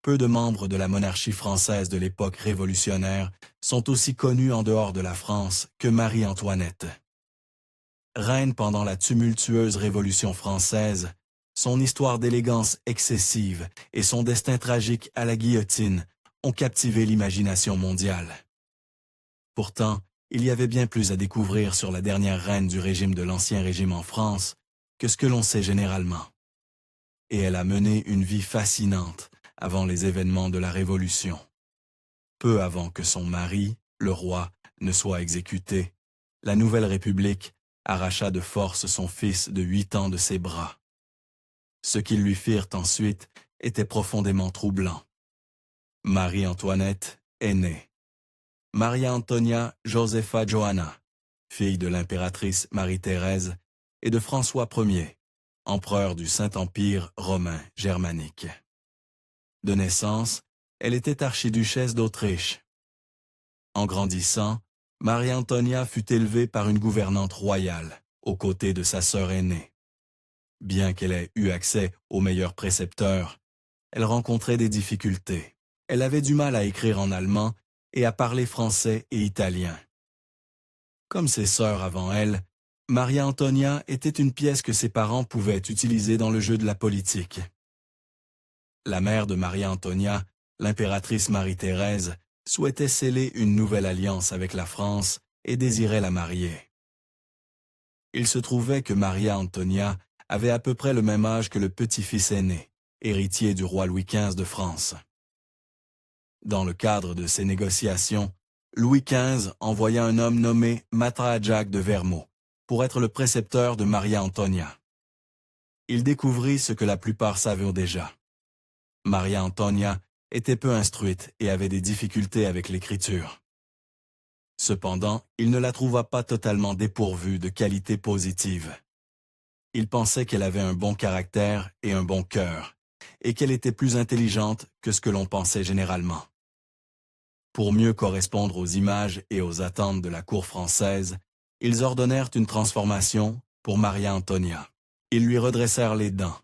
Peu de membres de la monarchie française de l'époque révolutionnaire sont aussi connus en dehors de la France que Marie-Antoinette. Reine pendant la tumultueuse Révolution française, son histoire d'élégance excessive et son destin tragique à la guillotine ont captivé l'imagination mondiale. Pourtant, il y avait bien plus à découvrir sur la dernière reine du régime de l'Ancien Régime en France que ce que l'on sait généralement. Et elle a mené une vie fascinante avant les événements de la Révolution. Peu avant que son mari, le roi, ne soit exécuté, la Nouvelle République arracha de force son fils de 8 ans de ses bras. Ce qu'ils lui firent ensuite était profondément troublant. Marie-Antoinette est née. Maria Antonia Josepha Johanna, fille de l'impératrice Marie-Thérèse et de François Ier, empereur du Saint-Empire romain germanique. De naissance, elle était archiduchesse d'Autriche. En grandissant, Marie-Antonia fut élevée par une gouvernante royale, aux côtés de sa sœur aînée. Bien qu'elle ait eu accès aux meilleurs précepteurs, elle rencontrait des difficultés. Elle avait du mal à écrire en allemand et à parler français et italien. Comme ses sœurs avant elle, Maria Antonia était une pièce que ses parents pouvaient utiliser dans le jeu de la politique. La mère de Maria Antonia, l'impératrice Marie-Thérèse, souhaitait sceller une nouvelle alliance avec la France et désirait la marier. Il se trouvait que Maria Antonia avait à peu près le même âge que le petit-fils aîné, héritier du roi Louis XV de France. Dans le cadre de ces négociations, Louis XV envoya un homme nommé Matra-Jacques de Vermont pour être le précepteur de Maria Antonia. Il découvrit ce que la plupart savaient déjà. Maria Antonia était peu instruite et avait des difficultés avec l'écriture. Cependant, il ne la trouva pas totalement dépourvue de qualités positives. Il pensait qu'elle avait un bon caractère et un bon cœur, et qu'elle était plus intelligente que ce que l'on pensait généralement. Pour mieux correspondre aux images et aux attentes de la cour française, ils ordonnèrent une transformation pour Maria Antonia. Ils lui redressèrent les dents,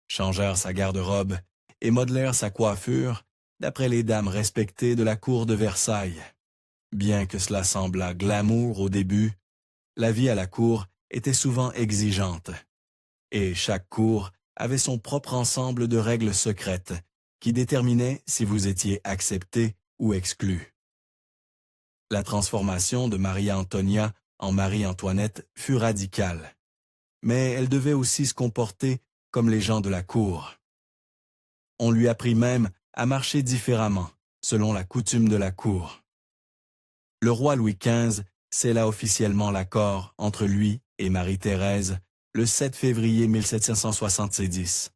changèrent sa garde-robe et modelèrent sa coiffure d'après les dames respectées de la cour de Versailles. Bien que cela semblât glamour au début, la vie à la cour était souvent exigeante, et chaque cour avait son propre ensemble de règles secrètes qui déterminaient si vous étiez accepté ou exclu. La transformation de Maria Antonia en Marie-Antoinette fut radicale, mais elle devait aussi se comporter comme les gens de la cour. On lui apprit même à marcher différemment, selon la coutume de la cour. Le roi Louis XV scella officiellement l'accord entre lui et Marie-Thérèse le 7 février 1770,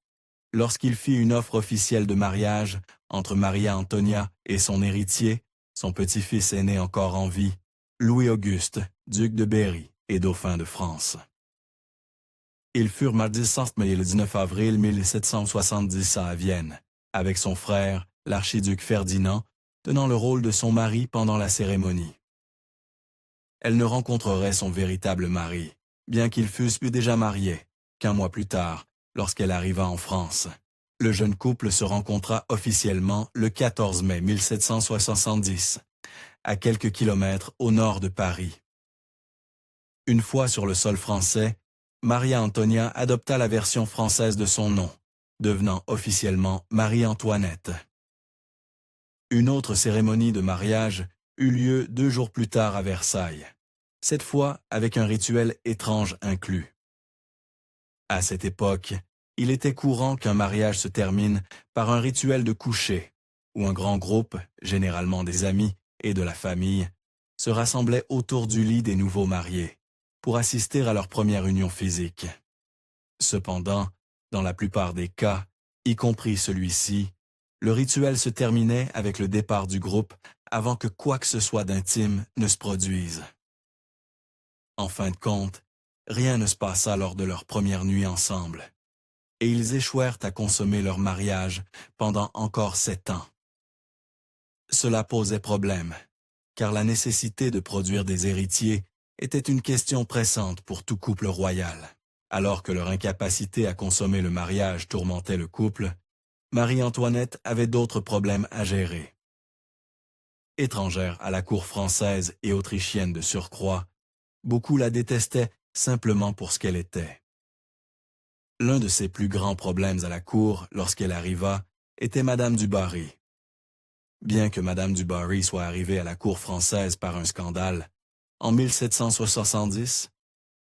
lorsqu'il fit une offre officielle de mariage entre Maria Antonia et son héritier, son petit-fils aîné encore en vie, Louis-Auguste, duc de Berry et dauphin de France. Ils furent mariés le 19 avril 1770 à Vienne, avec son frère, l'archiduc Ferdinand, tenant le rôle de son mari pendant la cérémonie. Elle ne rencontrerait son véritable mari, bien qu'ils fussent déjà mariés, qu'un mois plus tard, lorsqu'elle arriva en France. Le jeune couple se rencontra officiellement le 14 mai 1770, à quelques kilomètres au nord de Paris. Une fois sur le sol français, Maria Antonia adopta la version française de son nom, devenant officiellement Marie-Antoinette. Une autre cérémonie de mariage eut lieu 2 jours plus tard à Versailles, cette fois avec un rituel étrange inclus. À cette époque, il était courant qu'un mariage se termine par un rituel de coucher, où un grand groupe, généralement des amis et de la famille, se rassemblait autour du lit des nouveaux mariés, pour assister à leur première union physique. Cependant, dans la plupart des cas, y compris celui-ci, le rituel se terminait avec le départ du groupe avant que quoi que ce soit d'intime ne se produise. En fin de compte, rien ne se passa lors de leur première nuit ensemble, et ils échouèrent à consommer leur mariage pendant encore 7 ans. Cela posait problème, car la nécessité de produire des héritiers était une question pressante pour tout couple royal. Alors que leur incapacité à consommer le mariage tourmentait le couple, Marie-Antoinette avait d'autres problèmes à gérer. Étrangère à la cour française et autrichienne de surcroît, beaucoup la détestaient simplement pour ce qu'elle était. L'un de ses plus grands problèmes à la cour, lorsqu'elle arriva, était Madame du Barry. Bien que Madame du Barry soit arrivée à la cour française par un scandale, en 1770,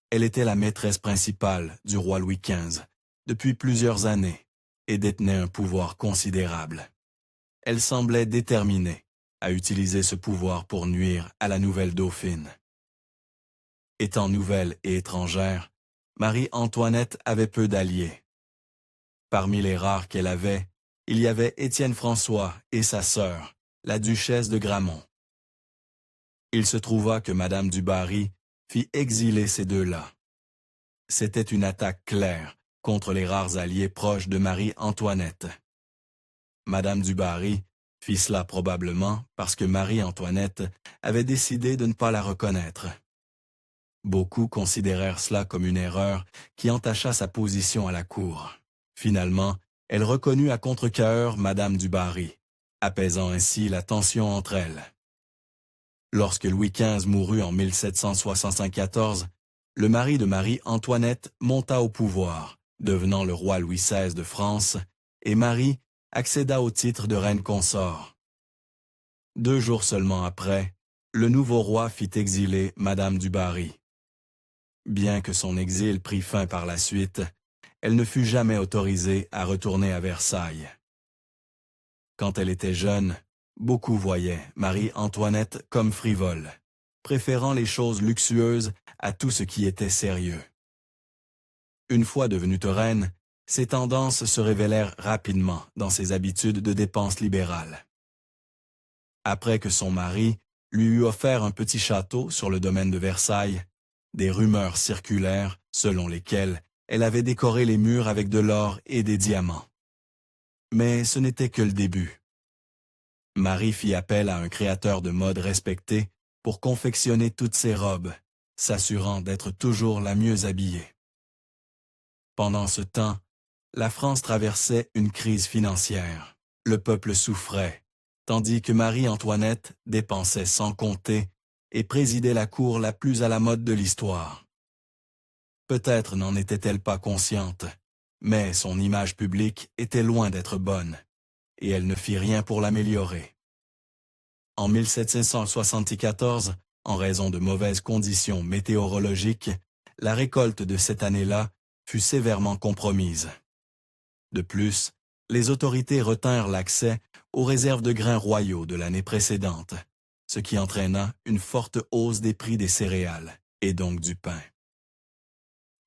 elle était la maîtresse principale du roi Louis XV depuis plusieurs années et détenait un pouvoir considérable. Elle semblait déterminée à utiliser ce pouvoir pour nuire à la nouvelle dauphine. Étant nouvelle et étrangère, Marie-Antoinette avait peu d'alliés. Parmi les rares qu'elle avait, il y avait Étienne François et sa sœur, la duchesse de Gramont. Il se trouva que Madame du Barry fit exiler ces deux-là. C'était une attaque claire contre les rares alliés proches de Marie-Antoinette. Madame du Barry fit cela probablement parce que Marie-Antoinette avait décidé de ne pas la reconnaître. Beaucoup considérèrent cela comme une erreur qui entacha sa position à la cour. Finalement, elle reconnut à contre-cœur Madame du Barry, apaisant ainsi la tension entre elles. Lorsque Louis XV mourut en 1774, le mari de Marie-Antoinette monta au pouvoir, devenant le roi Louis XVI de France, et Marie accéda au titre de reine consort. 2 jours seulement après, le nouveau roi fit exiler Madame du Barry. Bien que son exil prit fin par la suite, elle ne fut jamais autorisée à retourner à Versailles. Quand elle était jeune, beaucoup voyaient Marie-Antoinette comme frivole, préférant les choses luxueuses à tout ce qui était sérieux. Une fois devenue reine, ses tendances se révélèrent rapidement dans ses habitudes de dépenses libérales. Après que son mari lui eut offert un petit château sur le domaine de Versailles, des rumeurs circulèrent selon lesquelles elle avait décoré les murs avec de l'or et des diamants. Mais ce n'était que le début. Marie fit appel à un créateur de mode respecté pour confectionner toutes ses robes, s'assurant d'être toujours la mieux habillée. Pendant ce temps, la France traversait une crise financière. Le peuple souffrait, tandis que Marie-Antoinette dépensait sans compter et présidait la cour la plus à la mode de l'histoire. Peut-être n'en était-elle pas consciente, mais son image publique était loin d'être bonne, et elle ne fit rien pour l'améliorer. En 1774, en raison de mauvaises conditions météorologiques, la récolte de cette année-là fut sévèrement compromise. De plus, les autorités retinrent l'accès aux réserves de grains royaux de l'année précédente, ce qui entraîna une forte hausse des prix des céréales, et donc du pain.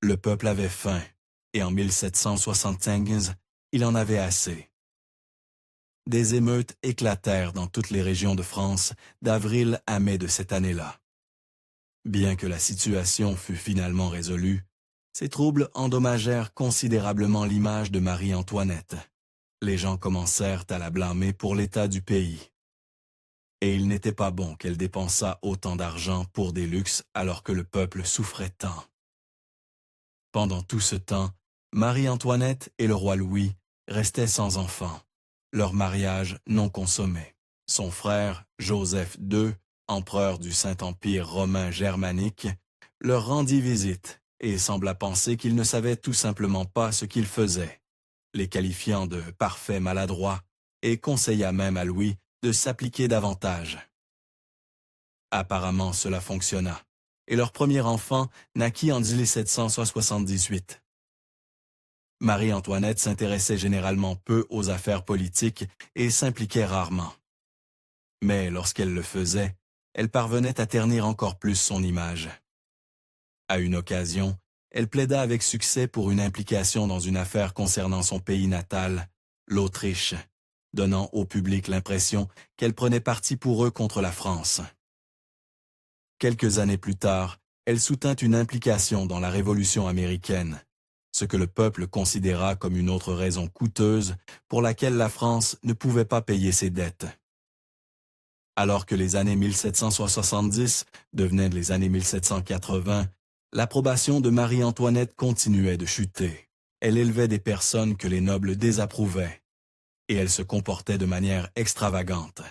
Le peuple avait faim, et en 1775, il en avait assez. Des émeutes éclatèrent dans toutes les régions de France d'avril à mai de cette année-là. Bien que la situation fût finalement résolue, ces troubles endommagèrent considérablement l'image de Marie-Antoinette. Les gens commencèrent à la blâmer pour l'état du pays. Et il n'était pas bon qu'elle dépensât autant d'argent pour des luxes alors que le peuple souffrait tant. Pendant tout ce temps, Marie-Antoinette et le roi Louis restaient sans enfants, leur mariage non consommé. Son frère, Joseph II, empereur du Saint-Empire romain germanique, leur rendit visite et sembla penser qu'il ne savait tout simplement pas ce qu'il faisait, les qualifiant de parfaits maladroits, et conseilla même à Louis de s'appliquer davantage. Apparemment, cela fonctionna, et leur premier enfant naquit en 1778. Marie-Antoinette s'intéressait généralement peu aux affaires politiques et s'impliquait rarement. Mais lorsqu'elle le faisait, elle parvenait à ternir encore plus son image. À une occasion, elle plaida avec succès pour une implication dans une affaire concernant son pays natal, l'Autriche, donnant au public l'impression qu'elle prenait parti pour eux contre la France. Quelques années plus tard, elle soutint une implication dans la Révolution américaine, ce que le peuple considéra comme une autre raison coûteuse pour laquelle la France ne pouvait pas payer ses dettes. Alors que les années 1770 devenaient les années 1780, l'approbation de Marie-Antoinette continuait de chuter. Elle élevait des personnes que les nobles désapprouvaient. et elle se comportait de manière extravagante,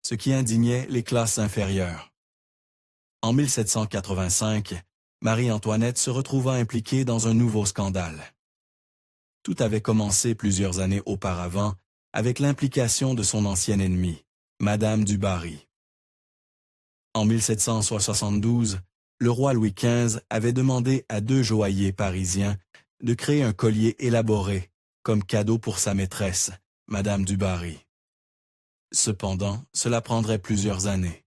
ce qui indignait les classes inférieures. En 1785, Marie-Antoinette se retrouva impliquée dans un nouveau scandale. Tout avait commencé plusieurs années auparavant avec l'implication de son ancienne ennemie, Madame du Barry. En 1772, le roi Louis XV avait demandé à 2 joailliers parisiens de créer un collier élaboré comme cadeau pour sa maîtresse, Madame du Barry. Cependant, cela prendrait plusieurs années,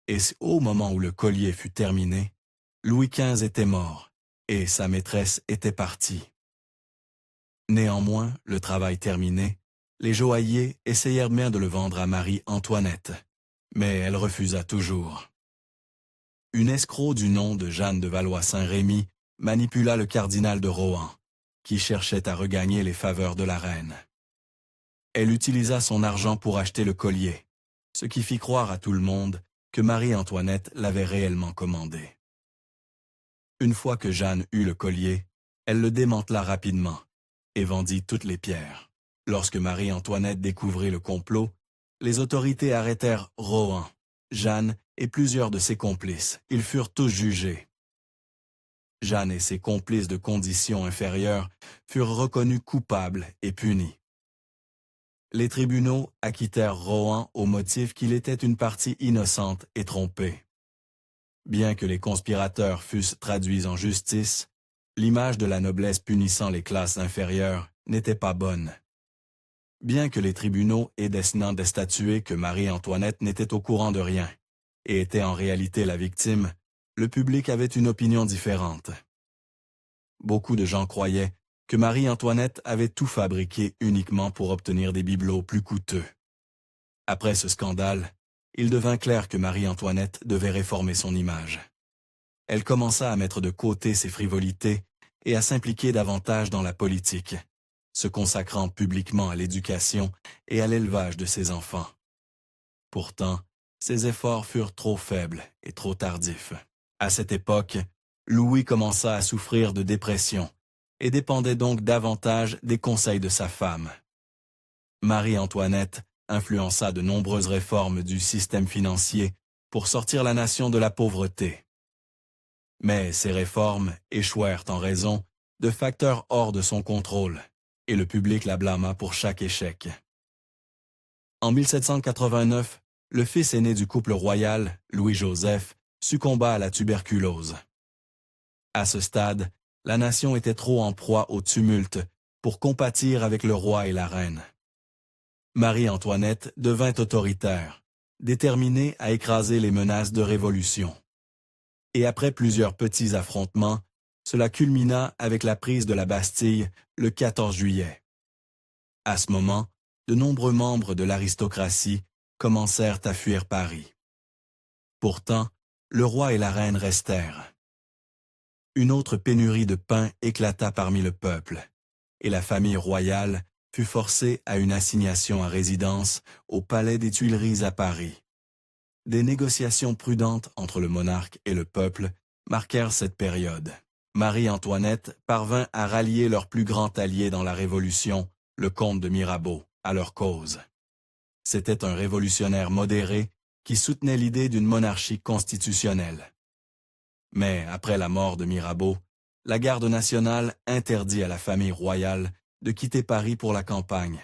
et au moment où le collier fut terminé, Louis XV était mort et sa maîtresse était partie. Néanmoins, le travail terminé, les joailliers essayèrent bien de le vendre à Marie-Antoinette, mais elle refusa toujours. Une escroc du nom de Jeanne de Valois-Saint-Rémy manipula le cardinal de Rohan, qui cherchait à regagner les faveurs de la reine. Elle utilisa son argent pour acheter le collier, ce qui fit croire à tout le monde que Marie-Antoinette l'avait réellement commandé. Une fois que Jeanne eut le collier, elle le démantela rapidement et vendit toutes les pierres. Lorsque Marie-Antoinette découvrit le complot, les autorités arrêtèrent Rohan, Jeanne et plusieurs de ses complices. Ils furent tous jugés. Jeanne et ses complices de condition inférieure furent reconnus coupables et punis. Les tribunaux acquittèrent Rohan au motif qu'il était une partie innocente et trompée. Bien que les conspirateurs fussent traduits en justice, l'image de la noblesse punissant les classes inférieures n'était pas bonne. Bien que les tribunaux aient décidé de statuer que Marie-Antoinette n'était au courant de rien et était en réalité la victime, le public avait une opinion différente. Beaucoup de gens croyaient que Marie-Antoinette avait tout fabriqué uniquement pour obtenir des bibelots plus coûteux. Après ce scandale, il devint clair que Marie-Antoinette devait réformer son image. Elle commença à mettre de côté ses frivolités et à s'impliquer davantage dans la politique, se consacrant publiquement à l'éducation et à l'élevage de ses enfants. Pourtant, ses efforts furent trop faibles et trop tardifs. À cette époque, Louis commença à souffrir de dépression et dépendait donc davantage des conseils de sa femme. Marie-Antoinette influença de nombreuses réformes du système financier pour sortir la nation de la pauvreté. Mais ces réformes échouèrent en raison de facteurs hors de son contrôle, et le public la blâma pour chaque échec. En 1789, le fils aîné du couple royal, Louis-Joseph, succomba à la tuberculose. À ce stade, la nation était trop en proie au tumulte pour compatir avec le roi et la reine. Marie-Antoinette devint autoritaire, déterminée à écraser les menaces de révolution. Et après plusieurs petits affrontements, cela culmina avec la prise de la Bastille le 14 juillet. À ce moment, de nombreux membres de l'aristocratie commencèrent à fuir Paris. Pourtant, le roi et la reine restèrent. Une autre pénurie de pain éclata parmi le peuple, et la famille royale fut forcée à une assignation à résidence au Palais des Tuileries à Paris. Des négociations prudentes entre le monarque et le peuple marquèrent cette période. Marie-Antoinette parvint à rallier leur plus grand allié dans la Révolution, le comte de Mirabeau, à leur cause. C'était un révolutionnaire modéré qui soutenait l'idée d'une monarchie constitutionnelle. Mais après la mort de Mirabeau, la garde nationale interdit à la famille royale de quitter Paris pour la campagne.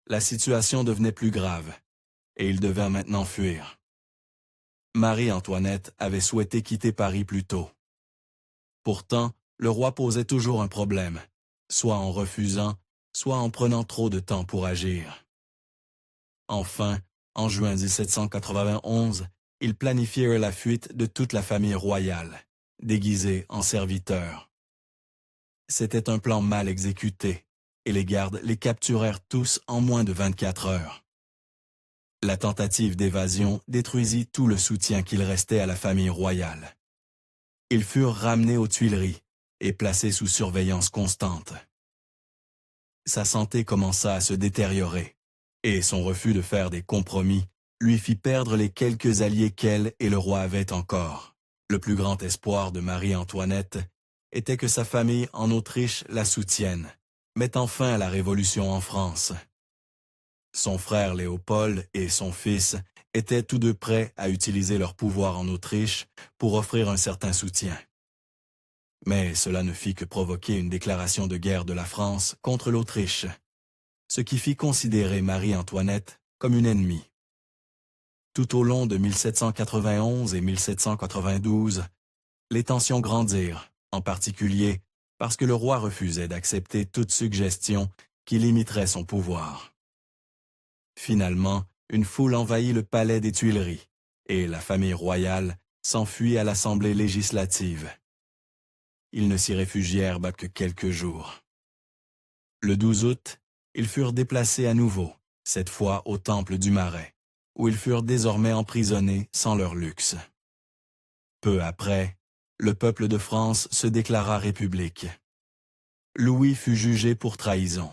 La situation devenait plus grave, et ils devaient maintenant fuir. Marie-Antoinette avait souhaité quitter Paris plus tôt. Pourtant, le roi posait toujours un problème, soit en refusant, soit en prenant trop de temps pour agir. Enfin, en juin 1791, ils planifièrent la fuite de toute la famille royale, déguisée en serviteurs. C'était un plan mal exécuté, et les gardes les capturèrent tous en moins de 24 heures. La tentative d'évasion détruisit tout le soutien qu'il restait à la famille royale. Ils furent ramenés aux Tuileries et placés sous surveillance constante. Sa santé commença à se détériorer, et son refus de faire des compromis lui fit perdre les quelques alliés qu'elle et le roi avaient encore. Le plus grand espoir de Marie-Antoinette était que sa famille en Autriche la soutienne, mettant fin à la Révolution en France. Son frère Léopold et son fils étaient tous deux prêts à utiliser leur pouvoir en Autriche pour offrir un certain soutien. Mais cela ne fit que provoquer une déclaration de guerre de la France contre l'Autriche, ce qui fit considérer Marie-Antoinette comme une ennemie. Tout au long de 1791 et 1792, les tensions grandirent, en particulier parce que le roi refusait d'accepter toute suggestion qui limiterait son pouvoir. Finalement, une foule envahit le palais des Tuileries et la famille royale s'enfuit à l'Assemblée législative. Ils ne s'y réfugièrent que quelques jours. Le 12 août, ils furent déplacés à nouveau, cette fois au Temple du Marais, où ils furent désormais emprisonnés sans leur luxe. Peu après, le peuple de France se déclara république. Louis fut jugé pour trahison.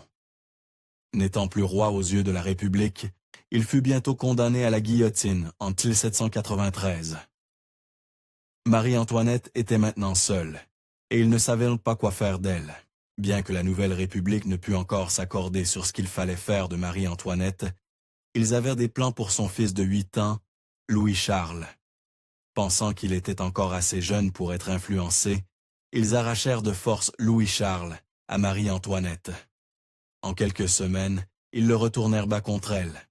N'étant plus roi aux yeux de la République, il fut bientôt condamné à la guillotine en 1793. Marie-Antoinette était maintenant seule, et ils ne savaient pas quoi faire d'elle. Bien que la nouvelle République ne pût encore s'accorder sur ce qu'il fallait faire de Marie-Antoinette, ils avaient des plans pour son fils de 8 ans, Louis-Charles. Pensant qu'il était encore assez jeune pour être influencé, ils arrachèrent de force Louis-Charles à Marie-Antoinette. En quelques semaines, ils le retournèrent bas contre elle.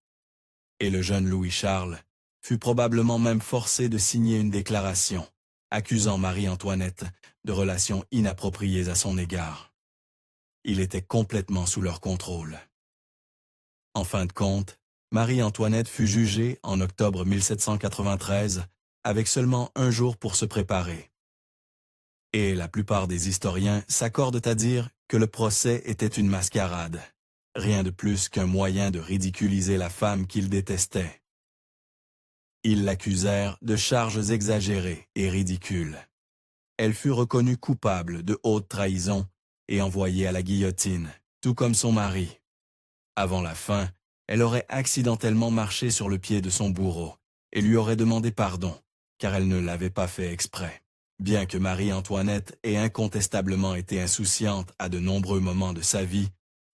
Et le jeune Louis-Charles fut probablement même forcé de signer une déclaration, accusant Marie-Antoinette de relations inappropriées à son égard. Il était complètement sous leur contrôle. En fin de compte, Marie-Antoinette fut jugée en octobre 1793 avec seulement un jour pour se préparer. Et la plupart des historiens s'accordent à dire que le procès était une mascarade, rien de plus qu'un moyen de ridiculiser la femme qu'ils détestaient. Ils l'accusèrent de charges exagérées et ridicules. Elle fut reconnue coupable de haute trahison et envoyée à la guillotine, tout comme son mari. Avant la fin, elle aurait accidentellement marché sur le pied de son bourreau et lui aurait demandé pardon, car elle ne l'avait pas fait exprès. Bien que Marie-Antoinette ait incontestablement été insouciante à de nombreux moments de sa vie,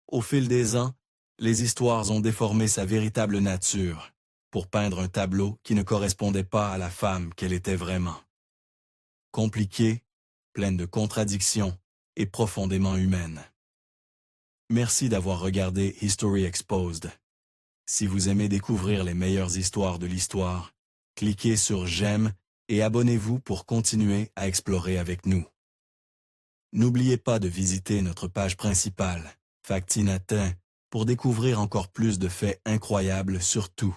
au fil des ans, les histoires ont déformé sa véritable nature pour peindre un tableau qui ne correspondait pas à la femme qu'elle était vraiment. Compliquée, pleine de contradictions et profondément humaine. Merci d'avoir regardé History Exposed. Si vous aimez découvrir les meilleures histoires de l'histoire, cliquez sur j'aime et abonnez-vous pour continuer à explorer avec nous. N'oubliez pas de visiter notre page principale, Factinatin, pour découvrir encore plus de faits incroyables sur tout.